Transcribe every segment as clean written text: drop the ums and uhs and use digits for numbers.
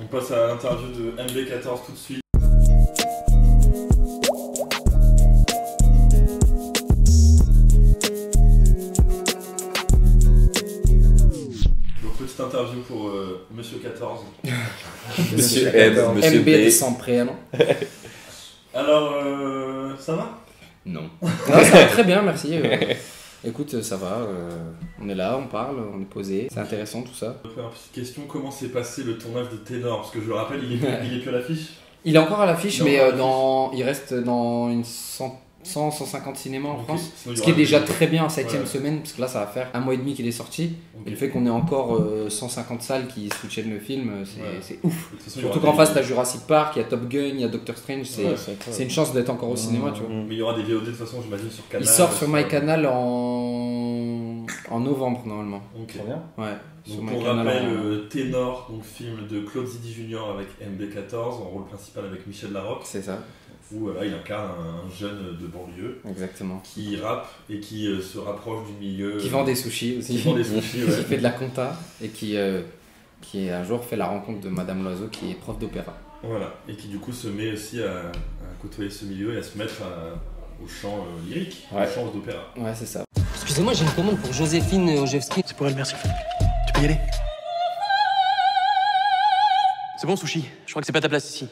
On passe à l'interview de MB14 tout de suite. Donc petite interview pour Monsieur 14. Monsieur M, Monsieur MB B. sans prénom. Alors, ça va? Non. Non, ça va très bien, merci. Écoute, ça va, on est là, on parle, on est posé, c'est intéressant tout ça. Première petite question, comment s'est passé le tournage de Ténor? Parce que je le rappelle, il est plus à l'affiche. Il est encore à l'affiche, Il est mais encore à l'affiche. il reste dans une 100-150 cinémas en Ok. France. Sinon, il y Ce qui est aura déjà des- très bien en 7ème Ouais. semaine, parce que là ça va faire un mois et demi qu'il est sorti. Ok. Et le fait qu'on ait encore 150 salles qui soutiennent le film, c'est Ouais. c'est ouf. De toute façon, il y Surtout aura qu'en des- face t'as Jurassic Park, il y a Top Gun, il y a Doctor Strange, Ouais, c'est une chance d'être encore au cinéma, tu vois. Mais il y aura des VOD de toute façon, j'imagine, sur Canal. Il sort sur MyCanal en novembre normalement. Ok. Trop bien. Ouais. Sur Donc pour MyCanal rappel, en- Ténor, donc film de Claude Zidi Junior avec MB14, en rôle principal avec Michel Larocque, C'est ça, où là, il incarne un jeune de banlieue exactement. qui rappe et qui se rapproche du milieu. Qui vend des sushis qui aussi. vend des sushis, ouais. Qui fait de la compta et qui un jour fait la rencontre de Madame Loiseau qui est prof d'opéra. Voilà, et qui du coup se met aussi à côtoyer ce milieu et à se mettre au chant lyrique, Ouais. au chant d'opéra. Ouais, c'est ça. Excusez-moi, j'ai une commande pour Joséphine Ojewski. C'est pour elle, merci. Tu peux y aller. C'est bon, Sushi. Je crois que c'est pas ta place ici.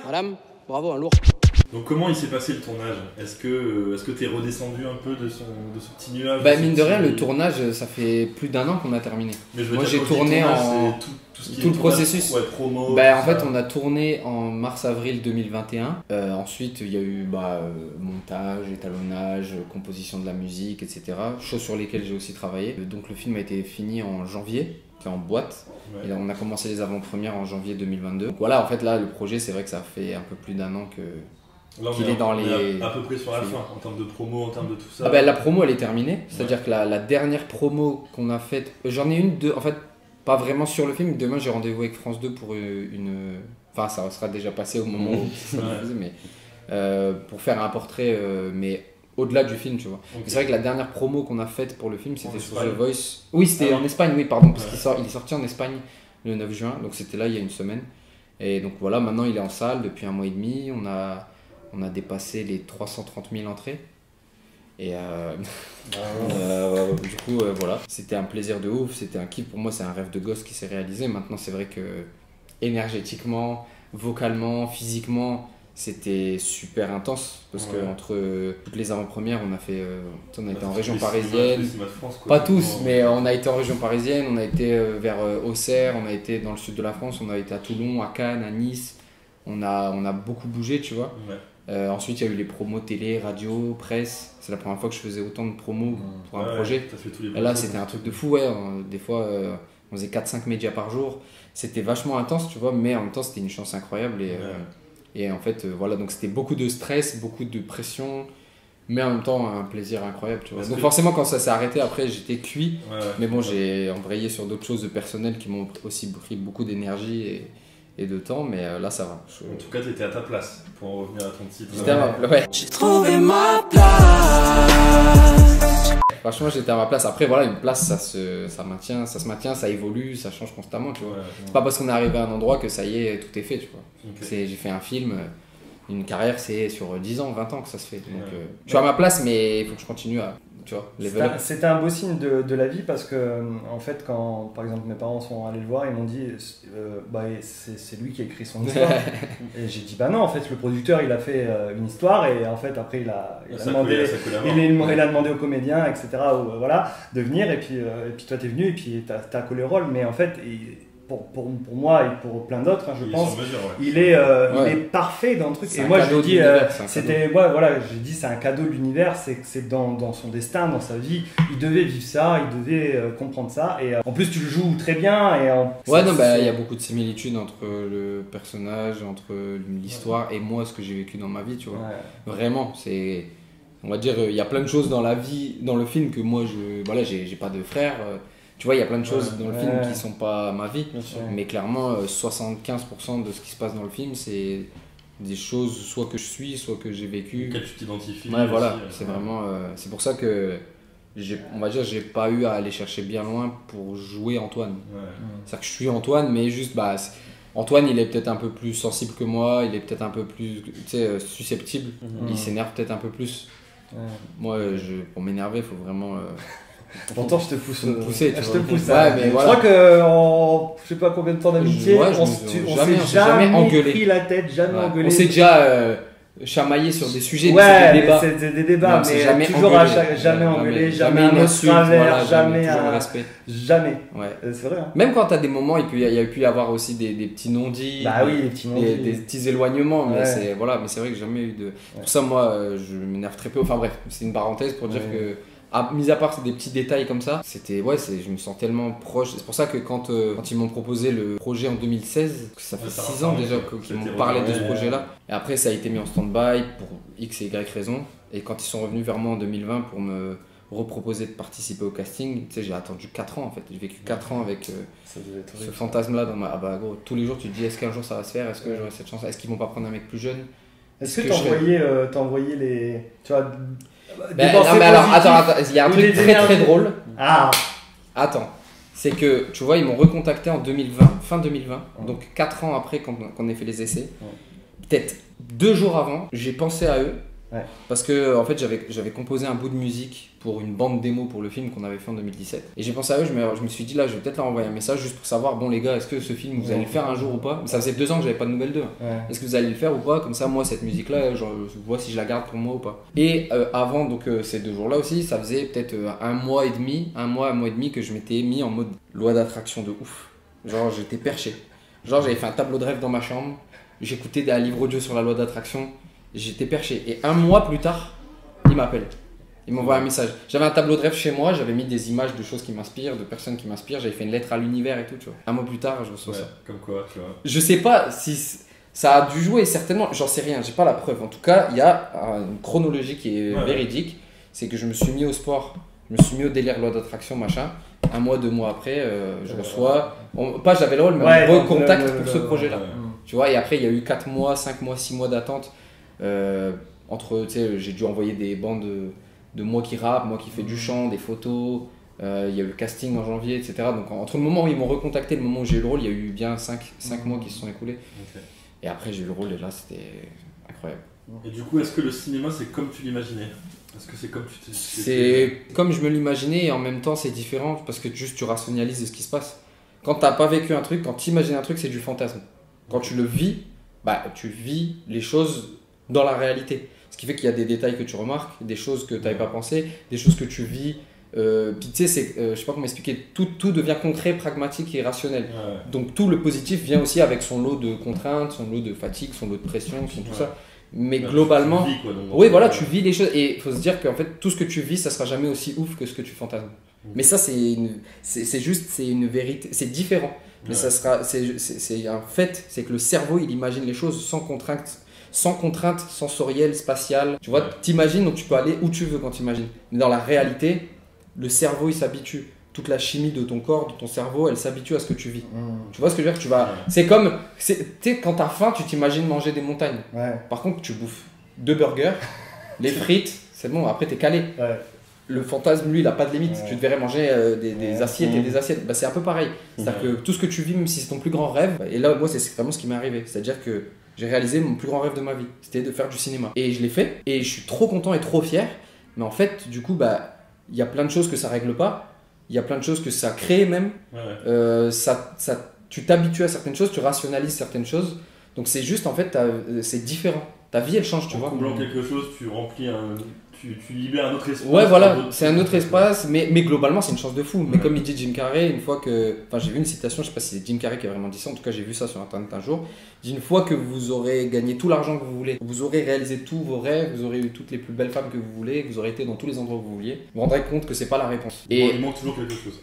Madame, bravo, un lourd. Donc comment il s'est passé le tournage? Est-ce que t'es redescendu un peu de ce petit nuage? Bah de mine ce de rien, petit- le tournage, ça fait plus d'1 an qu'on a terminé. Mais je veux Moi, dire, j'ai quand je dis tourné tournage, en- c'est tout ce qui tout est le tournage, processus. ouais, promo. Bah en tout fait, ça. on a tourné en mars-avril 2021. Ensuite, il y a eu montage, étalonnage, composition de la musique, etc. Choses sur lesquelles j'ai aussi travaillé. Donc le film a été fini en janvier, qui est en boîte. Ouais. Et là, on a commencé les avant-premières en janvier 2022. Donc voilà, en fait là, le projet, c'est vrai que ça fait un peu plus d'1 an que... Là, on qu'il est est dans on est les- à peu près sur la fin, en termes de promo, en termes de tout ça. Ah bah, la promo, elle est terminée. C'est-à-dire que la dernière promo qu'on a faite... J'en ai une, deux... En fait, pas vraiment sur le film. Demain, j'ai rendez-vous avec France 2 pour une... Enfin, ça sera déjà passé au moment où ça Ouais. diffusé, mais... pour faire un portrait, mais au-delà du film, tu vois. Ok. C'est vrai que la dernière promo qu'on a faite pour le film, c'était sur Espagne. The Voice. Oui, c'était Ah oui. en Espagne, oui, pardon, parce Ouais. qu'il est sorti en Espagne le 9 juin, donc c'était là il y a une semaine. Et donc voilà, maintenant il est en salle depuis un mois et demi, on a dépassé les 330 000 entrées. Et du coup, voilà, c'était un plaisir de ouf, c'était un kiff. Pour moi, c'est un rêve de gosse qui s'est réalisé. Maintenant, c'est vrai que énergétiquement, vocalement, physiquement, c'était super intense parce Ouais. que entre toutes les avant-premières, on a fait, on a été en Tous région les cinémas- parisienne. tous les cinémas de France, quoi. Pas tous, Vraiment, mais on a été en région parisienne, on a été vers Auxerre, on a été dans le sud de la France, on a été à Toulon, à Cannes, à Nice. On a beaucoup bougé, tu vois. Ouais. Ensuite, il y a eu les promos télé, radio, presse. C'est la première fois que je faisais autant de promos pour un Ouais, projet. t'as fait tous les Et là, promos. c'était un truc de fou, ouais. Des fois, on faisait 4-5 médias par jour. C'était vachement intense, tu vois, mais en même temps, c'était une chance incroyable. Et en fait, voilà, donc c'était beaucoup de stress, beaucoup de pression, mais en même temps, un plaisir incroyable, tu vois. Parce Donc que- forcément, quand ça s'est arrêté, après, j'étais cuit. Ouais, ouais. Mais bon, j'ai embrayé sur d'autres choses personnelles qui m'ont aussi pris beaucoup d'énergie et de temps, mais là, ça va. En tout cas, t'étais à ta place, pour en revenir à ton titre. J'étais à ma... ouais. J'ai trouvé ma place. Franchement, j'étais à ma place. Après, voilà, une place, ça se maintient, ça évolue, ça change constamment, tu vois. Ouais. C'est pas parce qu'on est arrivé à un endroit que ça y est, tout est fait, tu vois. Ok. J'ai fait un film, une carrière, c'est sur 10 ans, 20 ans que ça se fait. Donc, Ouais. je suis à ma place, mais il faut que je continue à, tu vois, level up. C'était un beau signe de la vie parce que, en fait, quand par exemple mes parents sont allés le voir, ils m'ont dit c'est lui qui a écrit son histoire. Et j'ai dit bah non, en fait, le producteur il a fait une histoire et en fait, après il a Ça demandé. collait- ça collait à mort. Il a demandé aux comédiens, etc., voilà, de venir, et puis toi t'es venu, et puis t'as collé le rôle, mais en fait, pour moi et pour plein d'autres, hein, je Il est pense, sur mesure, ouais. il est Ouais. parfait dans le truc. C'est Et un moi je cadeau dis, de l'univers, c'est un c'était, ouais, voilà, j'ai dit c'est un cadeau de l'univers, c'est dans son destin, dans sa vie, il devait vivre ça, il devait comprendre ça, et en plus tu le joues très bien, et Ouais, non, bah, il y a beaucoup de similitudes entre le personnage, entre l'histoire et moi, ce que j'ai vécu dans ma vie, tu vois. Ouais. Vraiment, c'est. On va dire, il y a plein de choses dans la vie, dans le film que moi, voilà, j'ai pas de frère. Tu vois, il y a plein de choses dans le film Ouais. qui sont pas ma vie. Bien sûr. Mais clairement, 75% de ce qui se passe dans le film, c'est des choses soit que je suis, soit que j'ai vécu. Auquel tu t'identifies. Ouais, voilà, aussi, c'est vraiment. C'est pour ça que on va dire, j'ai pas eu à aller chercher bien loin pour jouer Antoine. Ouais. C'est-à-dire que je suis Antoine, mais juste, Antoine, il est peut-être un peu plus sensible que moi, il est peut-être un peu plus, tu sais, susceptible, il s'énerve peut-être un peu plus. Ouais. Moi, pour m'énerver, il faut vraiment... Pourtant, je te pousse. Faut me pousser, tu je vois. te pousse. Ouais, mais je voilà. crois que en je sais pas combien de temps d'amitié, Ouais, on jamais s'est jamais engueulé. pris la tête, jamais Ouais. engueulé. On s'est déjà chamaillé sur des sujets, ouais, c'est des mais débats. c'était des débats, on s'est mais jamais toujours engueulé. jamais engueulé, jamais une un insulte, travers, voilà, jamais toujours le un. respect. Jamais. Ouais. C'est vrai. Hein. Même quand t'as des moments, il y a pu y avoir aussi des petits non-dits, Bah oui, les petits non-dits. des petits éloignements, mais Ouais. c'est vrai que j'ai jamais eu de. Pour ça, moi, je m'énerve très peu. Enfin bref, c'est une parenthèse pour dire que. Mis à part des petits détails comme ça, je me sens tellement proche. C'est pour ça que quand ils m'ont proposé le projet en 2016, ça fait 6 ans déjà qu'ils m'ont parlé de ce projet-là. Et après, ça a été mis en stand-by pour X et Y raisons. Et quand ils sont revenus vers moi en 2020 pour me reproposer de participer au casting, tu sais, j'ai attendu 4 ans en fait. J'ai vécu 4 ans avec ce fantasme-là dans ma. Ah bah gros, tous les jours tu te dis est-ce qu'un jour ça va se faire, est-ce que j'aurai cette chance, est-ce qu'ils vont pas prendre un mec plus jeune. Est-ce que t'envoyais les. Tu vois. Non mais alors, attends, il y a un truc très très drôle. Ah. Attends, c'est que tu vois, ils m'ont recontacté en 2020, fin 2020, donc 4 ans après qu'on ait fait les essais. Peut-être 2 jours avant, j'ai pensé à eux. Parce que en fait j'avais composé un bout de musique pour une bande démo pour le film qu'on avait fait en 2017 et j'ai pensé à eux, je me suis dit là je vais peut-être leur envoyer un message juste pour savoir bon les gars est-ce que ce film vous allez le faire un jour ou pas. Ça faisait 2 ans que j'avais pas de nouvelles d'eux. Est-ce que vous allez le faire ou pas, comme ça moi cette musique là je vois si je la garde pour moi ou pas. Et avant donc ces 2 jours là aussi ça faisait peut-être un mois et demi que je m'étais mis en mode loi d'attraction de ouf. Genre j'étais perché, genre j'avais fait un tableau de rêve dans ma chambre, j'écoutais un livre audio sur la loi d'attraction. J'étais perché. Et 1 mois plus tard, il m'appelle. Il m'envoie un message. J'avais un tableau de rêve chez moi, j'avais mis des images de choses qui m'inspirent, de personnes qui m'inspirent. J'avais fait une lettre à l'univers et tout, tu vois. 1 mois plus tard, je reçois ça. Comme quoi, tu vois. Je sais pas si ça a dû jouer, certainement. J'en sais rien, j'ai pas la preuve. En tout cas, il y a une chronologie qui est véridique. C'est que je me suis mis au sport, je me suis mis au délire loi d'attraction, machin. 1 mois, 2 mois après, je reçois. Pas j'avais le rôle, mais on me recontacte pour ce projet-là. Tu vois, et après, il y a eu 4 mois, 5 mois, 6 mois d'attente. Tu sais, j'ai dû envoyer des bandes de moi qui rappe, moi qui fais du chant, des photos. Il y a eu le casting en janvier, etc. Donc entre le moment où ils m'ont recontacté et le moment où j'ai eu le rôle, il y a eu bien 5 mois qui se sont écoulés. Et après j'ai eu le rôle et là c'était incroyable. Et du coup, est-ce que le cinéma c'est comme tu l'imaginais? Est-ce que c'est comme tu t'es... C'est comme je me l'imaginais et en même temps c'est différent parce que juste tu rationalises ce qui se passe. Quand t'as pas vécu un truc, quand tu imagines un truc, c'est du fantasme. Quand tu le vis, tu vis les choses dans la réalité. Ce qui fait qu'il y a des détails que tu remarques, des choses que tu n'avais pas pensé, des choses que tu vis. Puis tu sais, je sais pas comment expliquer, tout devient concret, pragmatique et rationnel. Donc tout le positif vient aussi avec son lot de contraintes, son lot de fatigue, son lot de pression, tout ça. Mais globalement, tu vis, quoi, donc, oui voilà, tu vis les choses et il faut se dire qu'en fait tout ce que tu vis, ça sera jamais aussi ouf que ce que tu fantasmes. Mais ça c'est une vérité, c'est différent. Mais ça sera, c'est un fait, c'est que le cerveau il imagine les choses sans contrainte sensorielle, spatiale. Tu vois, t'imagines, donc tu peux aller où tu veux quand t'imagines. Mais dans la réalité, le cerveau il s'habitue. Toute la chimie de ton corps, de ton cerveau, elle s'habitue à ce que tu vis. Tu vois ce que je veux dire? C'est comme, tu sais, quand t'as faim, tu t'imagines manger des montagnes. Par contre, tu bouffes 2 burgers, les frites, c'est bon, après t'es calé. Le fantasme, lui, il n'a pas de limite. Tu devrais manger des assiettes et des assiettes. C'est un peu pareil. C'est-à-dire que tout ce que tu vis, même si c'est ton plus grand rêve, et là, moi, c'est vraiment ce qui m'est arrivé. C'est-à-dire que j'ai réalisé mon plus grand rêve de ma vie. C'était de faire du cinéma. Et je l'ai fait. Et je suis trop content et trop fier. Mais en fait, du coup, il y a plein de choses que ça règle pas. Il y a plein de choses que ça crée même. Tu t'habitues à certaines choses, tu rationalises certaines choses. Donc c'est juste, en fait, c'est différent. Ta vie, elle change, tu vois. En comblant quelque chose, tu remplis tu libères un autre espace. Ouais, voilà, c'est un autre espace, mais globalement, c'est une chance de fou. Mais comme il dit Jim Carrey, une fois que. Enfin, j'ai vu une citation, je sais pas si c'est Jim Carrey qui a vraiment dit ça, en tout cas, j'ai vu ça sur internet un jour. Il dit une fois que vous aurez gagné tout l'argent que vous voulez, vous aurez réalisé tous vos rêves, vous aurez eu toutes les plus belles femmes que vous voulez, que vous aurez été dans tous les endroits où vous vouliez, vous vous rendrez compte que c'est pas la réponse. Et il manque toujours quelque chose.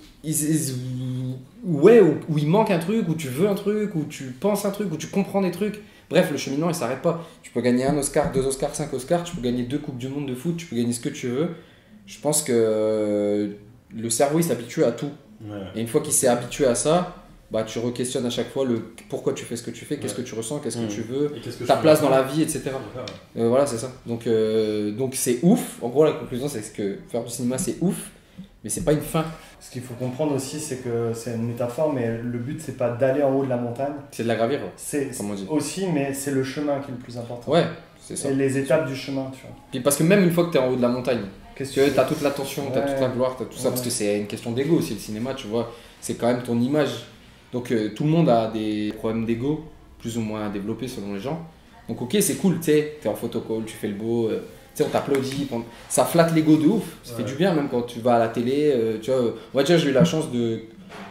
Ou il manque un truc, ou tu veux un truc, ou tu penses un truc, ou tu comprends des trucs. Bref, le cheminement il s'arrête pas. Tu peux gagner 1 Oscar, 2 Oscars, 5 Oscars, tu peux gagner 2 Coupes du Monde de foot, tu peux gagner ce que tu veux. Je pense que le cerveau il s'habitue à tout. Et une fois qu'il s'est habitué à ça, tu re-questionnes à chaque fois le pourquoi tu fais ce que tu fais, qu'est-ce que tu ressens, qu'est-ce que tu veux, ta place dans la vie, etc. Voilà, c'est ça. Donc c'est ouf. En gros, la conclusion c'est que faire du cinéma c'est ouf. Mais c'est pas une fin. Ce qu'il faut comprendre aussi, c'est que c'est une métaphore, mais le but, c'est pas d'aller en haut de la montagne. C'est de la gravir, C'est comme on dit. aussi, mais c'est le chemin qui est le plus important. Ouais, c'est ça. Et les étapes du chemin, tu vois. Puis parce que même une fois que tu es en haut de la montagne, Qu'est-ce tu vois, t'as toute l'attention, t'as Ouais. toute la gloire, t'as tout ça, Ouais. parce que c'est une question d'ego aussi, le cinéma, tu vois, c'est quand même ton image. Donc tout le monde a des problèmes d'ego, plus ou moins développés selon les gens. Donc ok, c'est cool, tu sais, t'es en photocall, tu fais le beau, tu sais, on t'applaudit, ça flatte l'ego de ouf, ça fait du bien même quand tu vas à la télé, tu vois. Moi déjà j'ai eu la chance de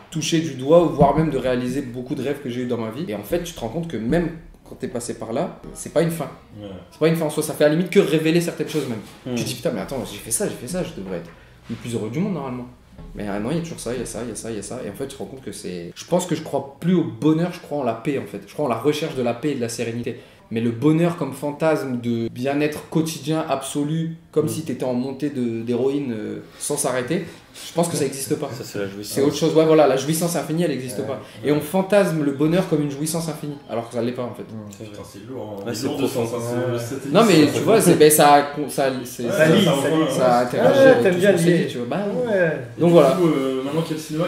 toucher du doigt, voire même de réaliser beaucoup de rêves que j'ai eu dans ma vie. Et en fait, tu te rends compte que même quand t'es passé par là, c'est pas une fin. Ouais. C'est pas une fin en soi, ça fait à la limite que révéler certaines choses même. Tu te dis putain, mais attends, j'ai fait ça, je devrais être le plus heureux du monde normalement. Mais non, il y a toujours ça, il y a ça, il y a ça, il y a ça. Et en fait, tu te rends compte que c'est. Je pense que je crois plus au bonheur, je crois en la paix en fait. Je crois en la recherche de la paix et de la sérénité. Mais le bonheur comme fantasme de bien-être quotidien absolu, comme si t'étais en montée d'héroïne sans s'arrêter, je pense que ça n'existe pas. Ça, c'est la jouissance. C'est autre chose, ouais, voilà, la jouissance infinie elle n'existe Ouais, pas. Et on fantasme le bonheur comme une jouissance infinie, alors que ça l'est pas en fait. C'est vrai. Putain, c'est lourd. Hein. Ouais, Il c'est est lourd de profond. sens, hein, Ouais. cette Non mais émission, tu vois, ça Ouais, lit, Ça lie, rejoint, ça ouais. interagit Ouais, avec t'aimes tout bien ce qu'on s'est lier. dit, tu vois. Bah, Ouais. Et Donc du voilà. coup, maintenant qu'il y a le cinéma,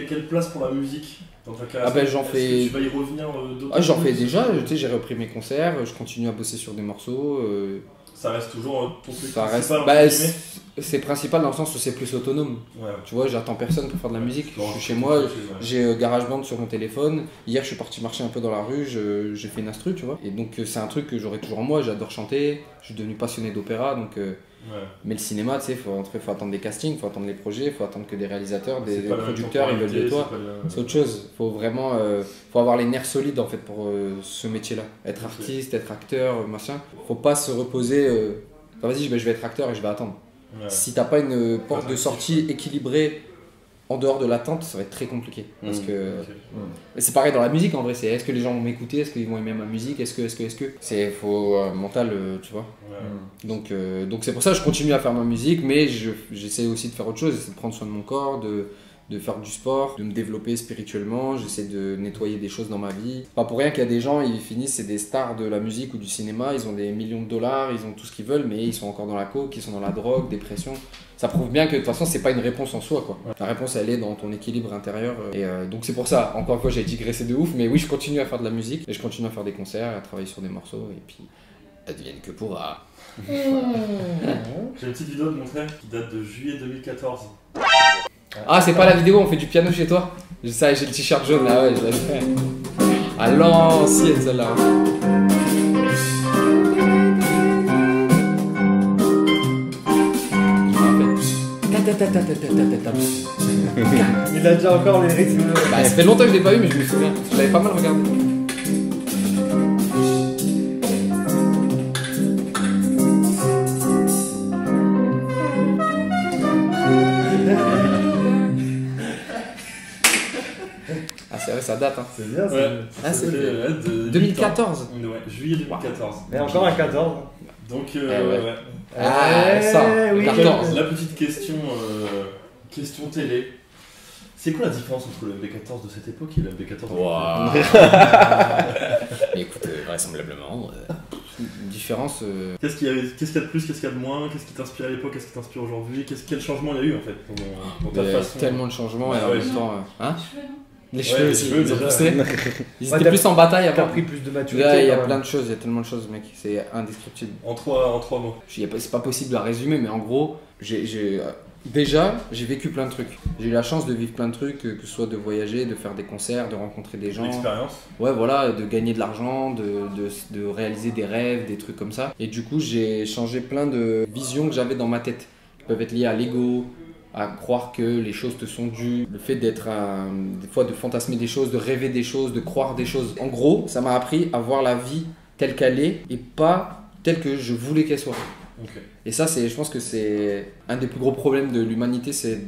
quelle place pour la musique dans ta carrière? Ah ben, j'en Est-ce fais- que tu vas y revenir d'autres Ah, j'en fais choses? déjà, tu sais, j'ai repris mes concerts, je continue à bosser sur des morceaux. Ça reste toujours ton truc Ça reste. principal, Bah, entre guillemets. c'est principal dans le sens où c'est plus autonome. Ouais. Tu vois, j'attends personne pour faire de la musique. Non, Je suis chez moi, ouais. j'ai GarageBand sur mon téléphone. Hier, je suis parti marcher un peu dans la rue, j'ai fait une instru, tu vois. Et donc, c'est un truc que j'aurai toujours en moi. J'adore chanter, je suis devenu passionné d'opéra. Donc, Ouais. mais le cinéma, tu sais, faut attendre des castings, faut attendre les projets, faut attendre que des réalisateurs, des C'est pas la même producteurs, ils veulent de temporalité, toi. c'est pas le- C'est autre chose. Faut vraiment, faut avoir les nerfs solides en fait pour ce métier-là. Être Ok. artiste, être acteur, machin. Faut pas se reposer. Ah, vas-y, je vais être acteur et je vais attendre. Ouais. Si t'as pas une porte de actif, sortie équilibrée en dehors de l'attente, ça va être très compliqué. Parce que Ok. mais c'est pareil dans la musique en vrai. C'est est-ce que les gens vont m'écouter, est-ce qu'ils vont aimer ma musique, est-ce que. C'est faut mental, tu vois. Ouais. Donc c'est pour ça que je continue à faire ma musique, mais j'essaie aussi de faire autre chose, j'essaie de prendre soin de mon corps, de faire du sport, de me développer spirituellement, j'essaie de nettoyer des choses dans ma vie. Pas pour rien qu'il y a des gens, ils finissent, c'est des stars de la musique ou du cinéma, ils ont des millions de dollars, ils ont tout ce qu'ils veulent, mais ils sont encore dans la coke, ils sont dans la drogue, dépression. Ça prouve bien que de toute façon, c'est pas une réponse en soi, quoi. La réponse, elle est dans ton équilibre intérieur. Et donc c'est pour ça, encore une fois, j'ai digressé de ouf, mais oui, je continue à faire de la musique, et je continue à faire des concerts, à travailler sur des morceaux, et puis advienne que pourra. J'ai une petite vidéo de mon frère qui date de juillet 2014. Ah, c'est pas la vidéo, on fait du piano chez toi? Ça, j'ai le t-shirt jaune là, ouais, je l'avais fait. À l'ancienne celle-là. Il a déjà encore les rythmes. Bah, ça fait longtemps que je l'ai pas vu, mais je me souviens. Je l'avais pas mal regardé. Ah, c'est vrai, ça date, hein. C'est bien, Ouais. Ah, c'est C'était, de 2014. 8 ans. Ouais, juillet 2014. Mais encore un 14. Donc, ouais. ouais. Ah, ça, oui. 14. La petite question, question télé. C'est quoi la différence entre le MB14 de cette époque et le MB14 de Mais écoute, vraisemblablement, une différence. Qu'est-ce qu'il y a de plus, qu'est-ce qu'il y a de moins, qu'est-ce qui t'inspire à l'époque, qu'est-ce qui t'inspire aujourd'hui, quel changement il y a eu en fait dans ta Il y a façon tellement de changements et en Ouais, même temps. Hein? Les Ouais, cheveux les aussi, cheveux, ils ont déjà. poussé. Ils Ouais, étaient t'as- plus en bataille T'as avant. pris plus de maturité. Là, il y a quand plein même. de choses, il y a tellement de choses, mec, c'est indescriptible. En trois mots. C'est pas possible à résumer, mais en gros, déjà, j'ai vécu plein de trucs. J'ai eu la chance de vivre plein de trucs, que ce soit de voyager, de faire des concerts, de rencontrer des gens. L'expérience. Ouais, voilà, de gagner de l'argent, de réaliser des rêves, des trucs comme ça. Et du coup, j'ai changé plein de visions que j'avais dans ma tête, qui peuvent être liées à l'ego, à croire que les choses te sont dues, le fait d'être des fois de fantasmer des choses, de rêver des choses, de croire des choses. En gros, ça m'a appris à voir la vie telle qu'elle est et pas telle que je voulais qu'elle soit. Ok. Et ça, je pense que c'est un des plus gros problèmes de l'humanité, c'est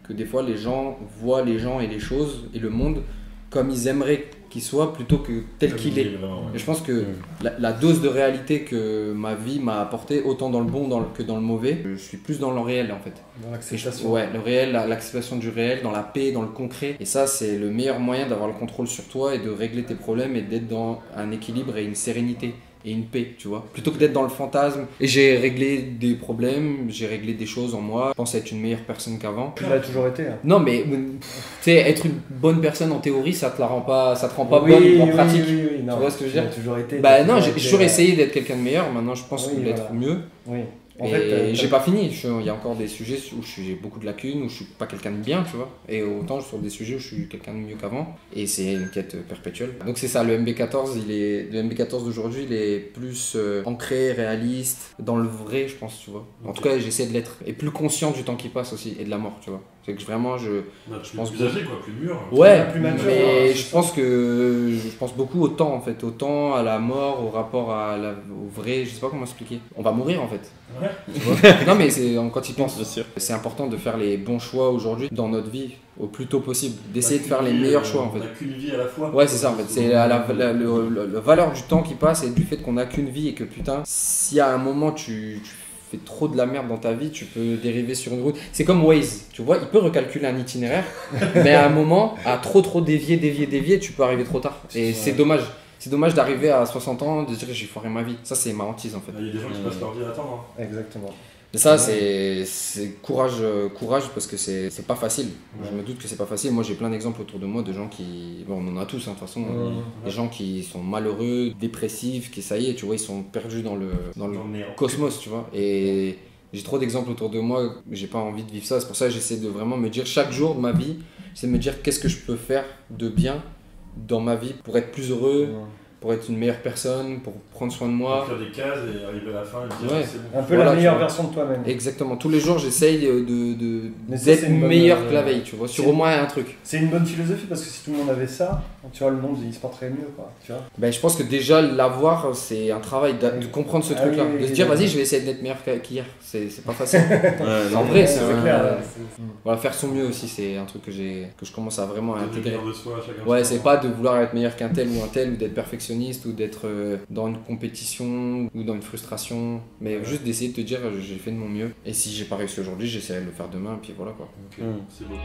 que des fois les gens voient les gens et les choses et le monde comme ils aimeraient qu'il soit plutôt que tel qu'il est. Vraiment, ouais. Et je pense que la dose de réalité que ma vie m'a apporté, autant dans le bon que dans le mauvais, je suis plus dans le réel en fait. Dans l'acceptation. Ouais, le réel, l'acceptation du réel, dans la paix, dans le concret. Et ça, c'est le meilleur moyen d'avoir le contrôle sur toi et de régler tes problèmes et d'être dans un équilibre et une sérénité. et une paix, tu vois. Plutôt que d'être dans le fantasme. Et j'ai réglé des problèmes, j'ai réglé des choses en moi. Je pense être une meilleure personne qu'avant. Tu l'as toujours été. Hein. Non, mais tu sais, être une bonne personne en théorie, ça te rend pas bonne en pratique. Oui, non, tu vois ce que je veux dire? Tu l'as toujours été. Bah non, j'ai toujours essayé d'être quelqu'un de meilleur. Maintenant, je pense d'être mieux. Oui. En Et fait, j'ai pas fini. Il y a encore des sujets où j'ai beaucoup de lacunes, où je suis pas quelqu'un de bien, tu vois. Et autant sur des sujets où je suis quelqu'un de mieux qu'avant. Et c'est une quête perpétuelle. Donc c'est ça, le MB14 d'aujourd'hui, il est plus ancré, réaliste, dans le vrai, je pense, tu vois. En tout cas, j'essaie de l'être. Et plus conscient du temps qui passe aussi, et de la mort, tu vois. C'est que vraiment, je pense plus âgé, quoi, plus mûr. Ouais, plus mature, mais je pense beaucoup au temps, en fait. Au temps, à la mort, au rapport au vrai, je sais pas comment expliquer. On va mourir, en fait. Ouais. Tu vois. Non, mais quand il pense, c'est important de faire les bons choix aujourd'hui dans notre vie au plus tôt possible, d'essayer de faire les meilleurs choix en fait. On n'a qu'une vie à la fois. Ouais, c'est ça en fait, c'est la valeur du temps qui passe et du fait qu'on n'a qu'une vie et que putain, si à un moment tu fais trop de la merde dans ta vie, tu peux dériver sur une route. C'est comme Waze, tu vois, il peut recalculer un itinéraire, mais à un moment, à trop dévier, tu peux arriver trop tard. Et c'est dommage. C'est dommage d'arriver à 60 ans, de dire que j'ai foiré ma vie. Ça, c'est ma hantise en fait. Il y a des gens qui passent leur vie à attendre. Hein. Exactement. Et ça, c'est courage parce que c'est pas facile. Je me doute que c'est pas facile. Moi, j'ai plein d'exemples autour de moi de gens qui. Bon, on en a tous, hein, de toute façon. Des gens qui sont malheureux, dépressifs, qui, ça y est, tu vois, ils sont perdus dans le cosmos, tu vois. Et j'ai trop d'exemples autour de moi, j'ai pas envie de vivre ça. C'est pour ça que j'essaie de vraiment me dire, chaque jour de ma vie, j'essaie de me dire qu'est-ce que je peux faire de bien dans ma vie pour être plus heureux, pour être une meilleure personne, pour prendre soin de moi. Pour faire des cases et arriver à la fin et dire c'est bon. Un peu la meilleure version de toi-même. Exactement. Tous les jours, j'essaye d'être meilleur que la veille, tu vois, sur au moins un truc. C'est une bonne philosophie parce que si tout le monde avait ça, tu vois, le monde il se porterait mieux, quoi. Tu vois. Ben, je pense que déjà l'avoir, c'est un travail de comprendre ce truc-là, de se dire vas-y, je vais essayer d'être meilleur qu'hier. C'est pas facile. En vrai, c'est clair. Voilà, faire son mieux aussi, c'est un truc que je commence à vraiment intégrer. Ouais, c'est pas de vouloir être meilleur qu'un tel ou d'être perfectionniste ou d'être dans une compétition ou dans une frustration, mais juste d'essayer de te dire j'ai fait de mon mieux et si j'ai pas réussi aujourd'hui, j'essaierai de le faire demain et puis voilà quoi. C'est beau.